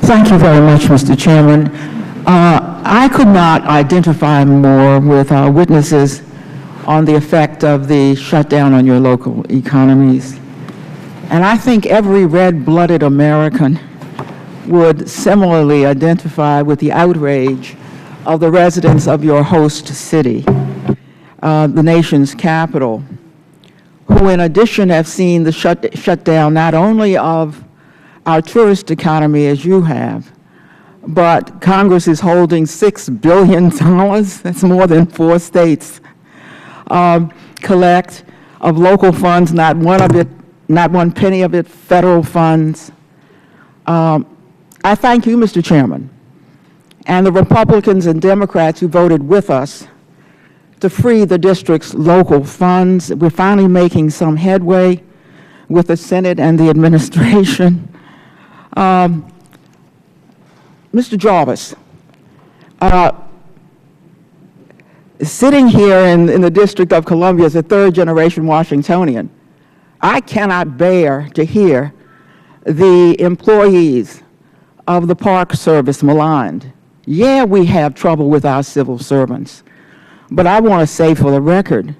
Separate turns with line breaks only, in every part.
Thank you very much, Mr. Chairman. I could not identify more with our witnesses on the effect of the shutdown on your local economies. And I think every red-blooded American would similarly identify with the outrage of the residents of your host city, the nation's capital, who in addition have seen the shutdown not only of our tourist economy as you have, but Congress is holding $6 billion, that's more than 4 states, collect of local funds, not one penny of it federal funds. I thank you, Mr. Chairman, and the Republicans and Democrats who voted with us to free the district's local funds. We're finally making some headway with the Senate and the administration. Mr. Jarvis, sitting here in the District of Columbia as a third-generation Washingtonian, I cannot bear to hear the employees of the Park Service maligned. Yeah, we have trouble with our civil servants, but I want to say for the record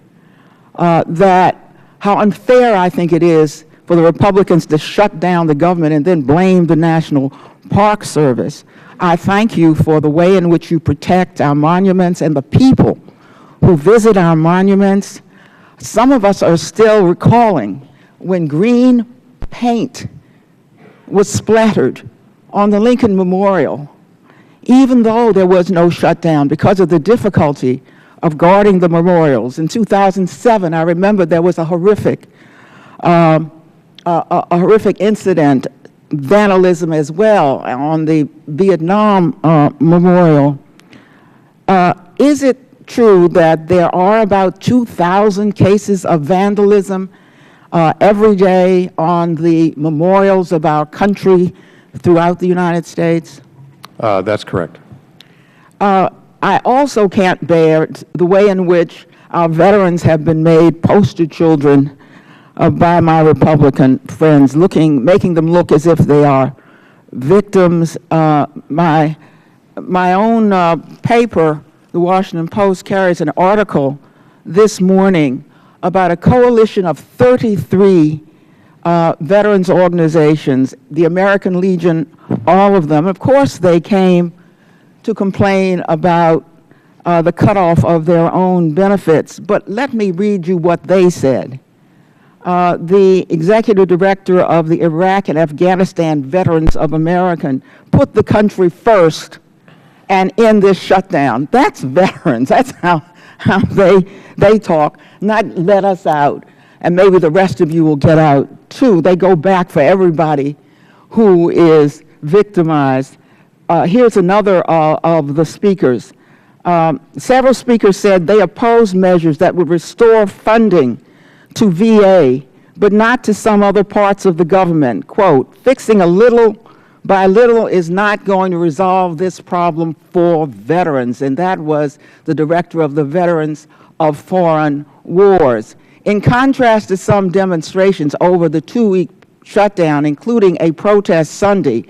that how unfair I think it is for the Republicans to shut down the government and then blame the National Park Service. I thank you for the way in which you protect our monuments and the people who visit our monuments. Some of us are still recalling when green paint was splattered on the Lincoln Memorial, even though there was no shutdown because of the difficulty of guarding the memorials. In 2007, I remember there was a horrific incident, vandalism as well, on the Vietnam Memorial. Is it true that there are about 2,000 cases of vandalism every day on the memorials of our country throughout the United States?
That's correct.
I also can't bear the way in which our veterans have been made poster children by my Republican friends, making them look as if they are victims. My own paper, the Washington Post, carries an article this morning about a coalition of 33 veterans organizations, the American Legion, all of them. Of course, they came to complain about the cutoff of their own benefits, but let me read you what they said. The executive director of the Iraq and Afghanistan Veterans of America put the country first and end this shutdown. That's veterans. That's how they talk, not let us out, and maybe the rest of you will get out too. They go back for everybody who is victimized. Here's another of the speakers. Several speakers said they oppose measures that would restore funding to VA, but not to some other parts of the government. Quote, fixing a little by little is not going to resolve this problem for veterans. And that was the director of the Veterans of Foreign Wars. In contrast to some demonstrations over the 2-week shutdown, including a protest Sunday,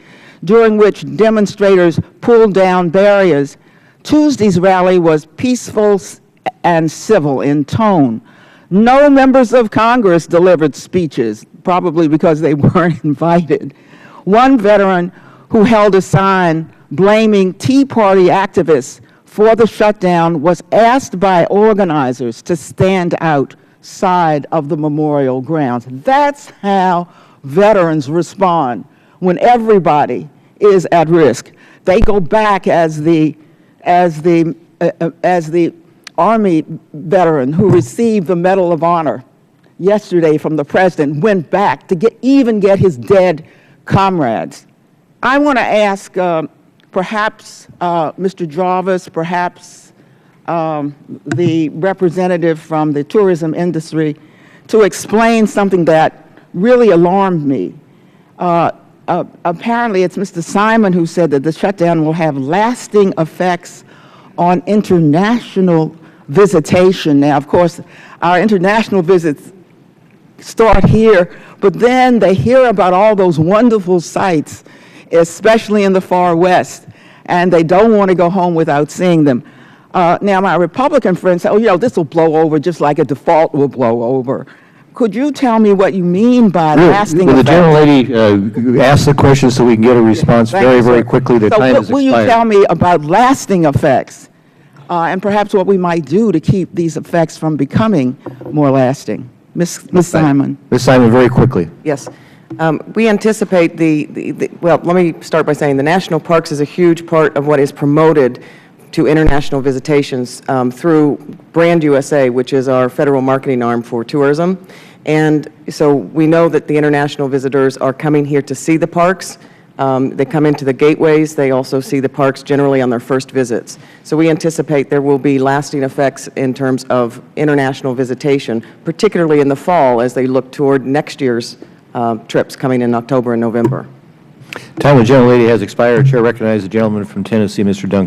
during which demonstrators pulled down barriers, Tuesday's rally was peaceful and civil in tone. No members of Congress delivered speeches, probably because they weren't invited. One veteran who held a sign blaming Tea Party activists for the shutdown was asked by organizers to stand outside of the memorial grounds. That's how veterans respond when everybody is at risk. They go back as the Army veteran who received the Medal of Honor yesterday from the President, went back to even get his dead comrades. I want to ask perhaps Mr. Jarvis, perhaps the representative from the tourism industry to explain something that really alarmed me. Apparently, it's Mr. Simon who said that the shutdown will have lasting effects on international visitation. Now, of course, our international visits start here, but then they hear about all those wonderful sights especially in the far West, and they don't want to go home without seeing them. Now, my Republican friends say, oh, this will blow over just like a default will blow over. Could you tell me what you mean by lasting effects?
The gentlelady asked the question so we can get a response very quickly. The time has expired.
Will you tell me about lasting effects and perhaps what we might do to keep these effects from becoming more lasting? Ms. Simon.
Ms. Simon, very quickly.
Yes. We anticipate well, let me start by saying the national parks is a huge part of what is promoted to international visitations through Brand USA, which is our federal marketing arm for tourism. And so we know that the international visitors are coming here to see the parks. They come into the gateways. They also see the parks generally on their first visits. So we anticipate there will be lasting effects in terms of international visitation, particularly in the fall as they look toward next year's trips coming in October and November.
Time of the gentlelady has expired. Chair recognizes the gentleman from Tennessee, Mr. Duncan.